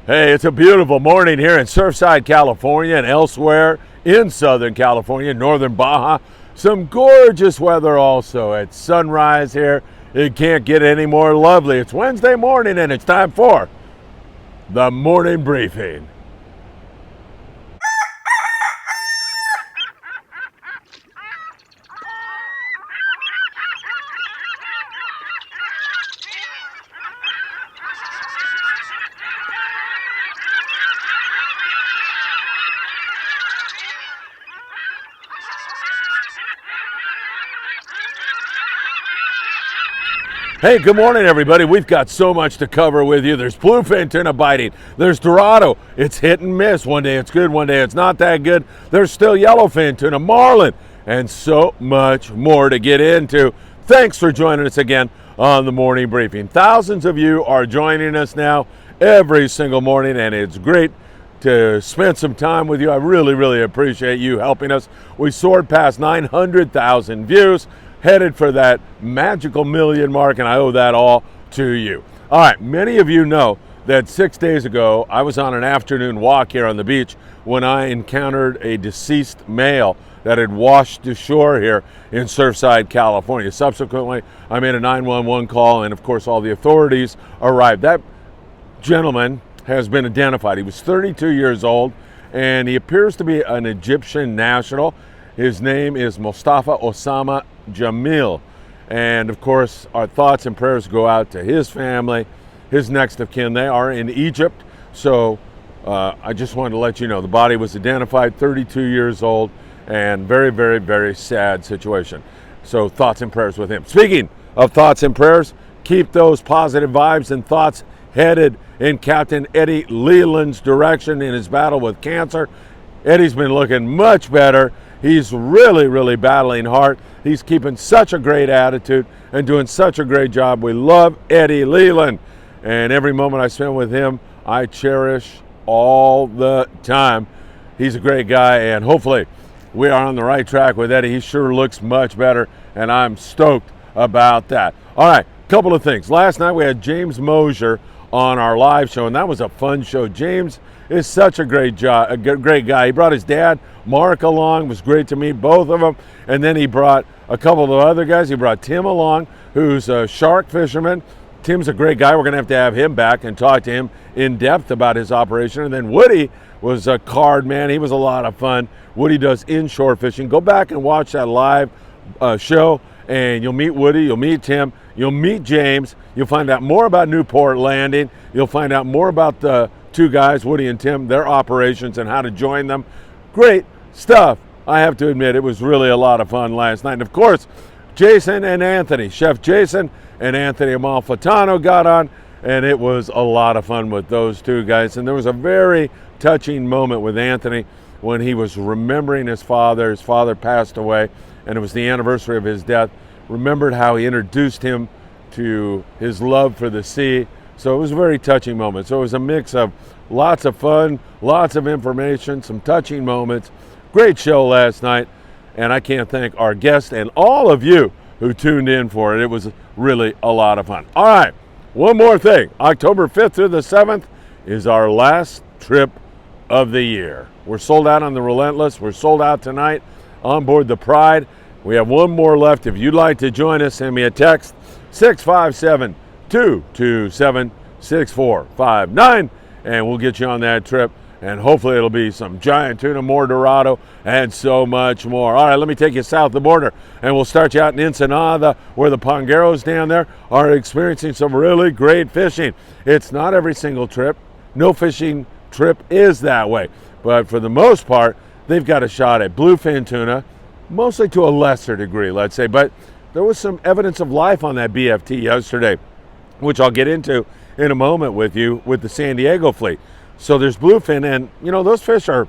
Hey, it's a beautiful morning here in Surfside, California, and elsewhere in Southern California, northern Baja. Some gorgeous weather also at sunrise here. It can't get any more lovely. It's Wednesday morning and it's time for the morning briefing. Hey, good morning, everybody. We've got so much to cover with you. There's bluefin tuna biting. There's Dorado. It's hit and miss. One day it's good, one day it's not that good. There's still yellowfin tuna, marlin, and so much more to get into. Thanks for joining us again on the morning briefing. Thousands of you are joining us now every single morning, and it's great to spend some time with you. I really appreciate you helping us. We soared past 900,000 views, headed for that magical million mark, and I owe that all to you. All right, many of you know that 6 days ago, I was on an afternoon walk here on the beach when I encountered a deceased male that had washed ashore here in Surfside, California. Subsequently, I made a 911 call, and of course, all the authorities arrived. That gentleman has been identified. He was 32 years old, and he appears to be an Egyptian national. His name is Mustafa Osama Jamil, and of course our thoughts and prayers go out to his family, his next of kin. They are in Egypt, so I just wanted to let you know the body was identified, 32 years old, and very sad situation. So thoughts and prayers with him. Speaking of thoughts and prayers, keep those positive vibes and thoughts headed in Captain Eddie Leland's direction in his battle with cancer. Eddie's been looking much better. He's really battling hard. He's keeping such a great attitude and doing such a great job. We love Eddie Leland, and every moment I spend with him, I cherish all the time. He's a great guy, and hopefully we are on the right track with Eddie. He sure looks much better, and I'm stoked about that. All right, couple of things. Last night we had James Mosier on our live show, and that was a fun show. James is such a great guy. He brought his dad, Mark, along. It was great to meet both of them. And then he brought a couple of other guys. He brought Tim along, who's a shark fisherman. Tim's a great guy. We're going to have him back and talk to him in depth about his operation. And then Woody was a card man. He was a lot of fun. Woody does inshore fishing. Go back and watch that live show, and you'll meet Woody, you'll meet Tim, you'll meet James. You'll find out more about Newport Landing. You'll find out more about the two guys, Woody and Tim, their operations and how to join them. Great stuff. I have to admit, it was really a lot of fun last night. And of course, Jason and Anthony, Chef Jason and Anthony Amalfitano got on, and it was a lot of fun with those two guys. And there was a very touching moment with Anthony when he was remembering his father. His father passed away, and it was the anniversary of his death. Remembered how he introduced him to his love for the sea. So it was a very touching moment. So it was a mix of lots of fun, lots of information, some touching moments. Great show last night, and I can't thank our guests and all of you who tuned in for it. It was really a lot of fun. All right, one more thing. October 5th through the 7th is our last trip of the year. We're sold out on the Relentless. We're sold out tonight on board the Pride. We have one more left. If you'd like to join us, send me a text, 657-227-6459, and we'll get you on that trip. And hopefully it'll be some giant tuna, more Dorado, and so much more. All right, let me take you south of the border, and we'll start you out in Ensenada, where the Pongueros down there are experiencing some really great fishing. It's not every single trip. No fishing trip is that way. But for the most part, they've got a shot at bluefin tuna, mostly to a lesser degree, let's say. But there was some evidence of life on that BFT yesterday, which I'll get into in a moment with you with the San Diego fleet. So there's bluefin, and you know, those fish are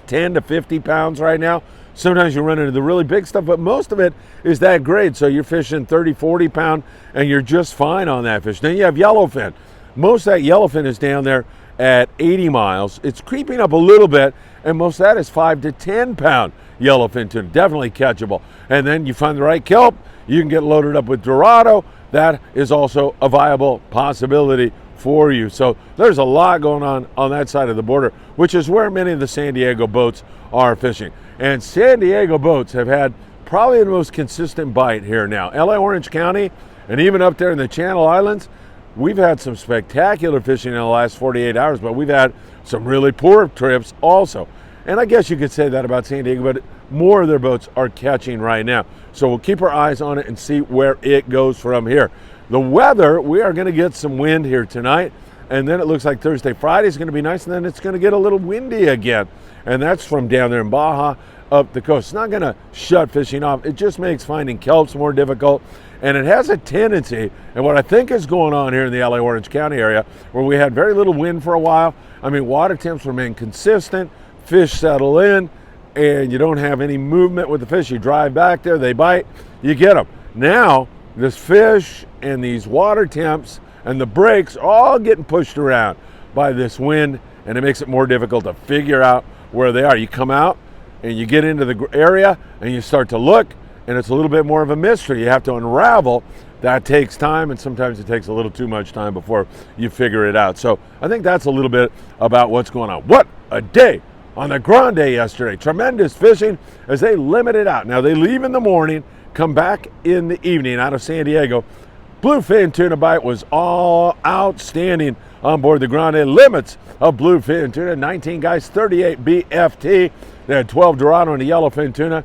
10 to 50 pounds right now. Sometimes you run into the really big stuff, but most of it is that grade. So you're fishing 30, 40 pound, and you're just fine on that fish. Then you have yellowfin. Most of that yellowfin is down there at 80 miles. It's creeping up a little bit, and most of that is 5 to 10 pound yellowfin tuna, definitely catchable. And then you find the right kelp, you can get loaded up with Dorado. That is also a viable possibility for you. So there's a lot going on that side of the border, which is where many of the San Diego boats are fishing. And San Diego boats have had probably the most consistent bite here now. LA Orange County and even up there in the Channel Islands, we've had some spectacular fishing in the last 48 hours, but we've had some really poor trips also. And I guess you could say that about San Diego, but more of their boats are catching right now. So we'll keep our eyes on it and see where it goes from here. The weather, we are going to get some wind here tonight, and then it looks like Thursday, Friday is going to be nice, and then it's going to get a little windy again. And that's from down there in Baja up the coast. It's not going to shut fishing off. It just makes finding kelps more difficult. And it has a tendency, and what I think is going on here in the LA Orange County area, where we had very little wind for a while. I mean, water temps remain consistent, fish settle in, and you don't have any movement with the fish. You drive back there, they bite, you get them. Now, this fish and these water temps and the breaks are all getting pushed around by this wind, and it makes it more difficult to figure out where they are. You come out and you get into the area and you start to look, and it's a little bit more of a mystery. You have to unravel. That takes time, and sometimes it takes a little too much time before you figure it out. So I think that's a little bit about what's going on. What a day on the Grande yesterday. Tremendous fishing as they limit it out. Now they leave in the morning, come back in the evening out of San Diego. Bluefin tuna bite was all outstanding on board the Grande. Limits of bluefin tuna, 19 guys, 38 BFT. They had 12 Dorado and a yellowfin tuna,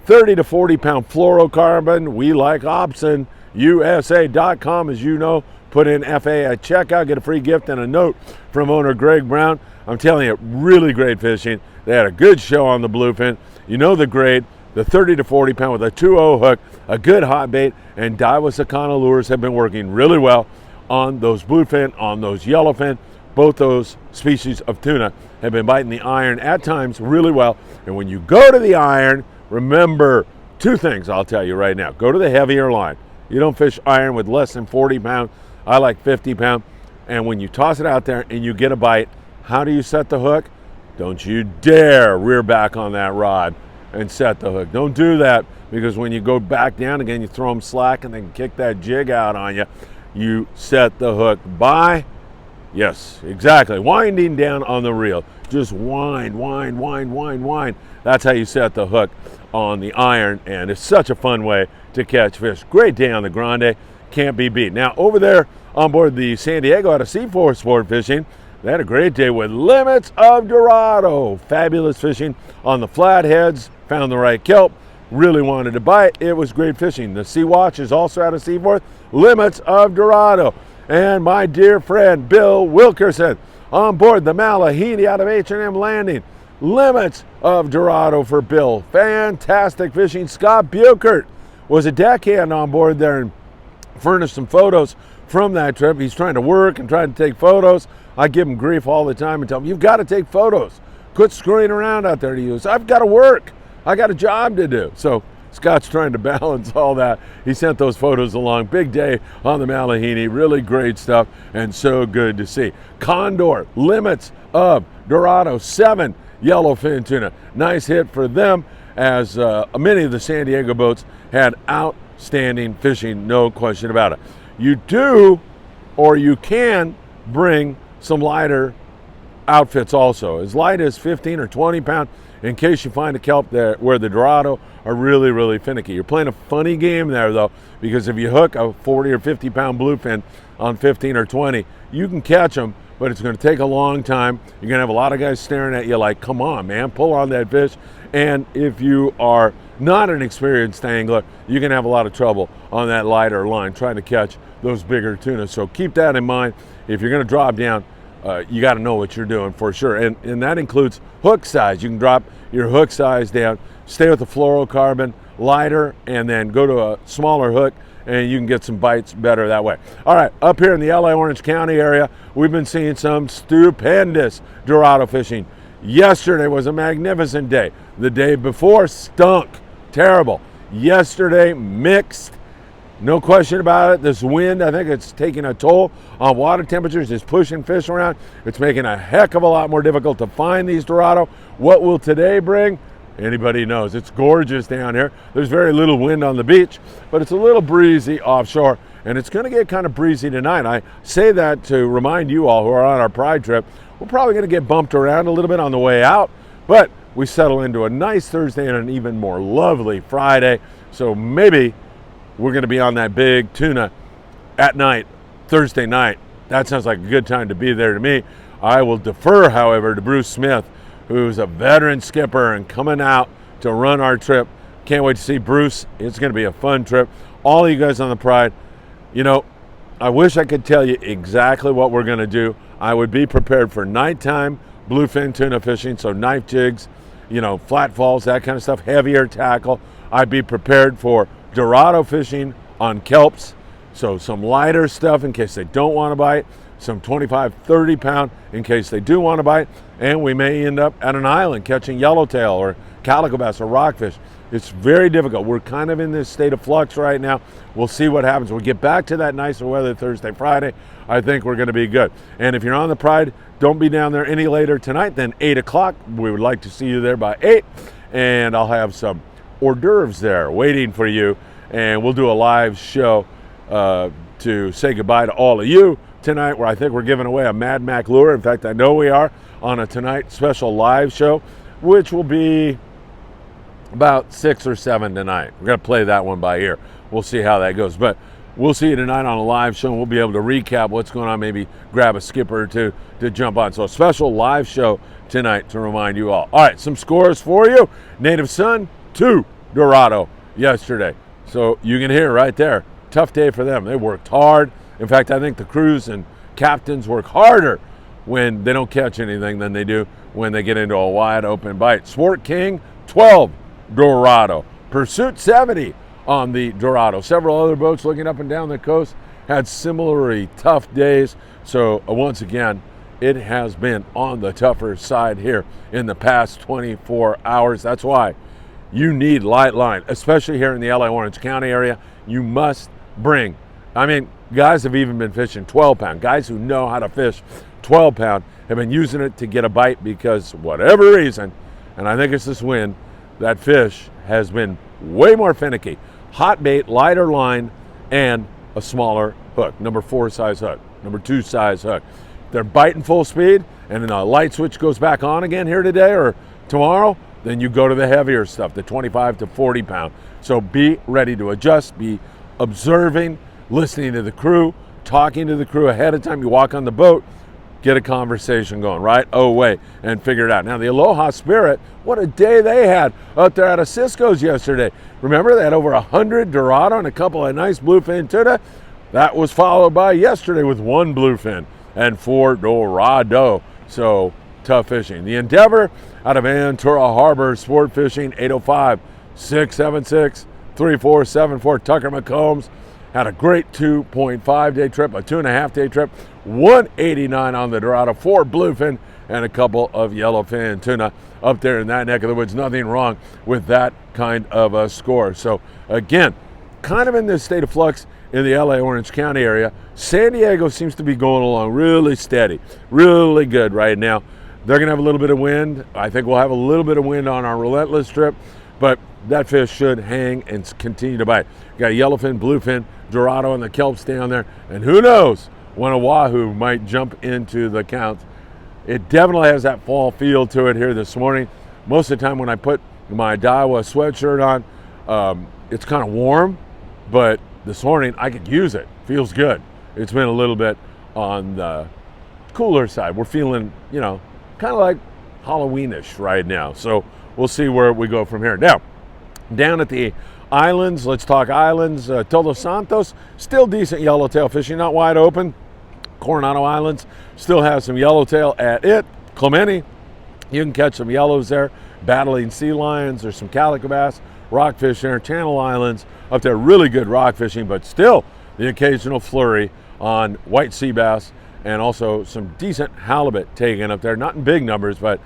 30 to 40 pound fluorocarbon. We like Opson. USA.com, as you know. Put in FA at checkout, get a free gift and a note from owner Greg Brown. I'm telling you, really great fishing. They had a good show on the bluefin. You know the grade, the 30 to 40 pound with a 2-0 hook, a good hot bait, and Daiwa Sakana lures have been working really well on those bluefin, on those yellowfin. Both those species of tuna have been biting the iron at times really well. And when you go to the iron, remember two things I'll tell you right now. Go to the heavier line. You don't fish iron with less than 40 pounds. I like 50 pound. And when you toss it out there and you get a bite, how do you set the hook? Don't you dare rear back on that rod and set the hook. Don't do that, because when you go back down again, you throw them slack and they can kick that jig out on you. You set the hook by, yes, exactly, winding down on the reel. Just wind, wind, wind, wind, wind. That's how you set the hook on the iron, and it's such a fun way to catch fish. Great day on the Grande, can't be beat. Now over there on board the San Diego out of Seaforth Sport Fishing, they had a great day with limits of Dorado. Fabulous fishing on the flatheads, found the right kelp, really wanted to bite. It was great fishing. The Sea Watch is also out of Seaforth, limits of Dorado. And my dear friend Bill Wilkerson on board the Mahi-mahi out of H&M Landing, limits of Dorado for Bill. Fantastic fishing. Scott Buchert was a deckhand on board there and furnished some photos from that trip. He's trying to work and trying to take photos. I give him grief all the time and tell him, you've got to take photos. Quit screwing around out there to use. I've got to work. I got a job to do. So Scott's trying to balance all that. He sent those photos along. Big day on the Mahi-mahi. Really great stuff and so good to see. Condor, limits of Dorado, 7 yellowfin tuna. Nice hit for them, as many of the San Diego boats had outstanding fishing, no question about it. You do, or you can, bring some lighter outfits also, as light as 15 or 20 pound, in case you find a kelp there where the Dorado are really, really finicky. You're playing a funny game there though, because if you hook a 40 or 50 pound bluefin on 15 or 20, you can catch them, but it's going to take a long time. You're going to have a lot of guys staring at you like, come on, man, pull on that fish. And if you are not an experienced angler, you can have a lot of trouble on that lighter line trying to catch those bigger tuna. So keep that in mind. If you're going to drop down, you got to know what you're doing for sure. And that includes hook size. You can drop your hook size down, stay with the fluorocarbon, lighter, and then go to a smaller hook, and you can get some bites better that way. All right, up here in the LA Orange County area, we've been seeing some stupendous Dorado fishing. Yesterday was a magnificent day. The day before stunk, terrible. Yesterday, mixed. No question about it. This wind, I think it's taking a toll on water temperatures. It's pushing fish around. It's making a heck of a lot more difficult to find these Dorado. What will today bring? Anybody knows. It's gorgeous down here. There's very little wind on the beach, but it's a little breezy offshore, and it's going to get kind of breezy tonight. I say that to remind you all who are on our Pride trip, we're probably going to get bumped around a little bit on the way out, but we settle into a nice Thursday and an even more lovely Friday. So maybe we're going to be on that big tuna at night, Thursday night. That sounds like a good time to be there to me. I will defer, however, to Bruce Smith, who's a veteran skipper and coming out to run our trip. Can't wait to see Bruce. It's going to be a fun trip. All of you guys on the Pride, you know, I wish I could tell you exactly what we're going to do. I would be prepared for nighttime bluefin tuna fishing, so knife jigs, you know, flat falls, that kind of stuff, heavier tackle. I'd be prepared for Dorado fishing on kelps, so some lighter stuff in case they don't want to bite, some 25, 30 pound in case they do want to bite, and we may end up at an island catching yellowtail or calico bass or rockfish. It's very difficult. We're kind of in this state of flux right now. We'll see what happens. We'll get back to that nicer weather Thursday, Friday. I think we're going to be good. And if you're on the Pride, don't be down there any later tonight than 8 o'clock. We would like to see you there by 8. And I'll have some hors d'oeuvres there waiting for you. And we'll do a live show to say goodbye to all of you tonight, where I think we're giving away a Mad Mac lure. In fact, I know we are on a tonight special live show, which will be about 6 or 7 tonight. We're going to play that one by ear. We'll see how that goes. But we'll see you tonight on a live show, and we'll be able to recap what's going on, maybe grab a skipper or two to jump on. So a special live show tonight to remind you all. All right, some scores for you. Native Sun, 2 Dorado yesterday. So you can hear right there, tough day for them. They worked hard. In fact, I think the crews and captains work harder when they don't catch anything than they do when they get into a wide open bite. Sport King, 12 Dorado. Pursuit, 70 on the Dorado. Several other boats looking up and down the coast had similarly tough days. So once again, it has been on the tougher side here in the past 24 hours. That's why you need light line, especially here in the LA Orange County area. You must bring, I mean, guys have even been fishing 12 pound. Guys who know how to fish 12 pound have been using it to get a bite because whatever reason, and I think it's this wind, that fish has been way more finicky. Hot bait, lighter line, and a smaller hook, number 4 size hook, number 2 size hook. They're biting full speed, and then a light switch goes back on again here today or tomorrow, then you go to the heavier stuff, the 25 to 40 pound. So be ready to adjust, be observing, listening to the crew, talking to the crew ahead of time. You walk on the boat, get a conversation going right away and figure it out. Now the Aloha Spirit, what a day they had out there out of Cisco's yesterday. Remember, they had over 100 Dorado and a couple of nice bluefin tuna. That was followed by yesterday with 1 bluefin and 4 Dorado. So tough fishing. The Endeavor out of Ventura Harbor, sport fishing, 805-676-3474. Tucker McCombs had a great 2.5 day trip, a 2.5 day trip, 189 on the Dorado, 4 bluefin, and a couple of yellowfin tuna up there in that neck of the woods. Nothing wrong with that kind of a score. So again, kind of in this state of flux in the LA Orange County area. San Diego seems to be going along really steady, really good right now. They're going to have a little bit of wind. I think we'll have a little bit of wind on our Relentless trip, but that fish should hang and continue to bite. Got yellowfin, bluefin, Dorado, and the kelps down there, and who knows when a wahoo might jump into the count. It definitely has that fall feel to it here this morning. Most of the time when I put my Daiwa sweatshirt on, it's kind of warm, but this morning I could use it. Feels good. It's been a little bit on the cooler side. We're feeling, you know, kind of like Halloweenish right now. So we'll see where we go from here. Now, down at the islands, let's talk islands. Todos Santos, still decent yellowtail fishing, not wide open. Coronado Islands still has some yellowtail at it. Clemente, you can catch some yellows there, battling sea lions. There's some calico bass, rockfish there. Channel Islands up there, really good rock fishing, but still the occasional flurry on white sea bass and also some decent halibut taken up there. Not in big numbers, but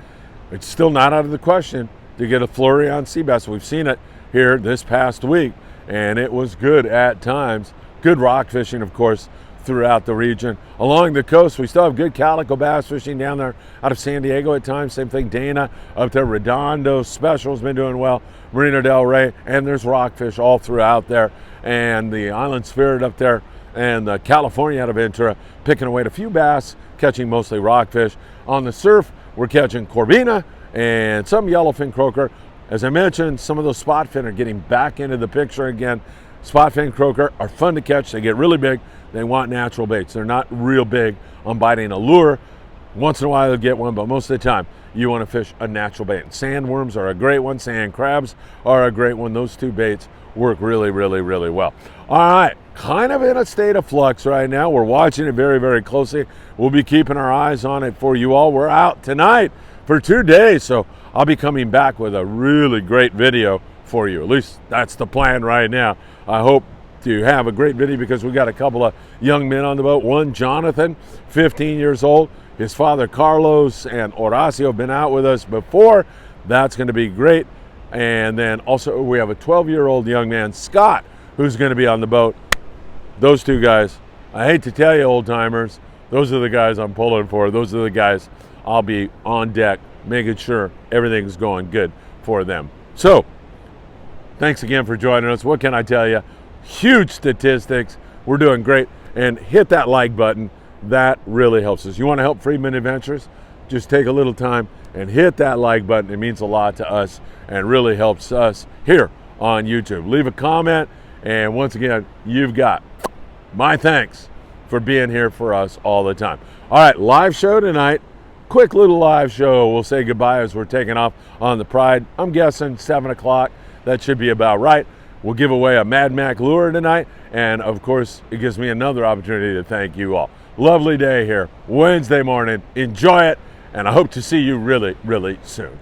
it's still not out of the question to get a flurry on sea bass. We've seen it here this past week, and it was good at times. Good rock fishing, of course, throughout the region. Along the coast, we still have good calico bass fishing down there out of San Diego at times. Same thing, Dana up there. Redondo Special's been doing well. Marina del Rey, and there's rockfish all throughout there. And the Island Spirit up there and the California out of Ventura, picking away at a few bass, catching mostly rockfish. On the surf, we're catching corvina and some yellowfin croaker. As I mentioned, some of those spot fin are getting back into the picture again. Spot fin croaker are fun to catch. They get really big. They want natural baits. They're not real big on biting a lure. Once in a while they'll get one, but most of the time you want to fish a natural bait. And sandworms are a great one. Sand crabs are a great one. Those two baits work really, really, really well. All right, kind of in a state of flux right now. We're watching it very, very closely. We'll be keeping our eyes on it for you all. We're out tonight for 2 days, so I'll be coming back with a really great video for you. At least that's the plan right now. I hope to have a great video because we got a couple of young men on the boat. One, Jonathan, 15 years old. His father, Carlos, and Horacio have been out with us before. That's going to be great. And then also we have a 12-year-old young man, Scott, who's going to be on the boat. Those two guys, I hate to tell you, old timers, those are the guys I'm pulling for. Those are the guys I'll be on deck making sure everything's going good for them. So, thanks again for joining us. What can I tell you? Huge statistics. We're doing great. And hit that like button. That really helps us. You want to help Friedman Adventures? Just take a little time and hit that like button. It means a lot to us and really helps us here on YouTube. Leave a comment. And once again, you've got my thanks for being here for us all the time. All right, live show tonight. Quick little live show. We'll say goodbye as we're taking off on the Pride. I'm guessing 7 o'clock. That should be about right. We'll give away a Mad Mac lure tonight. And of course, it gives me another opportunity to thank you all. Lovely day here, Wednesday morning. Enjoy it. And I hope to see you really, really soon.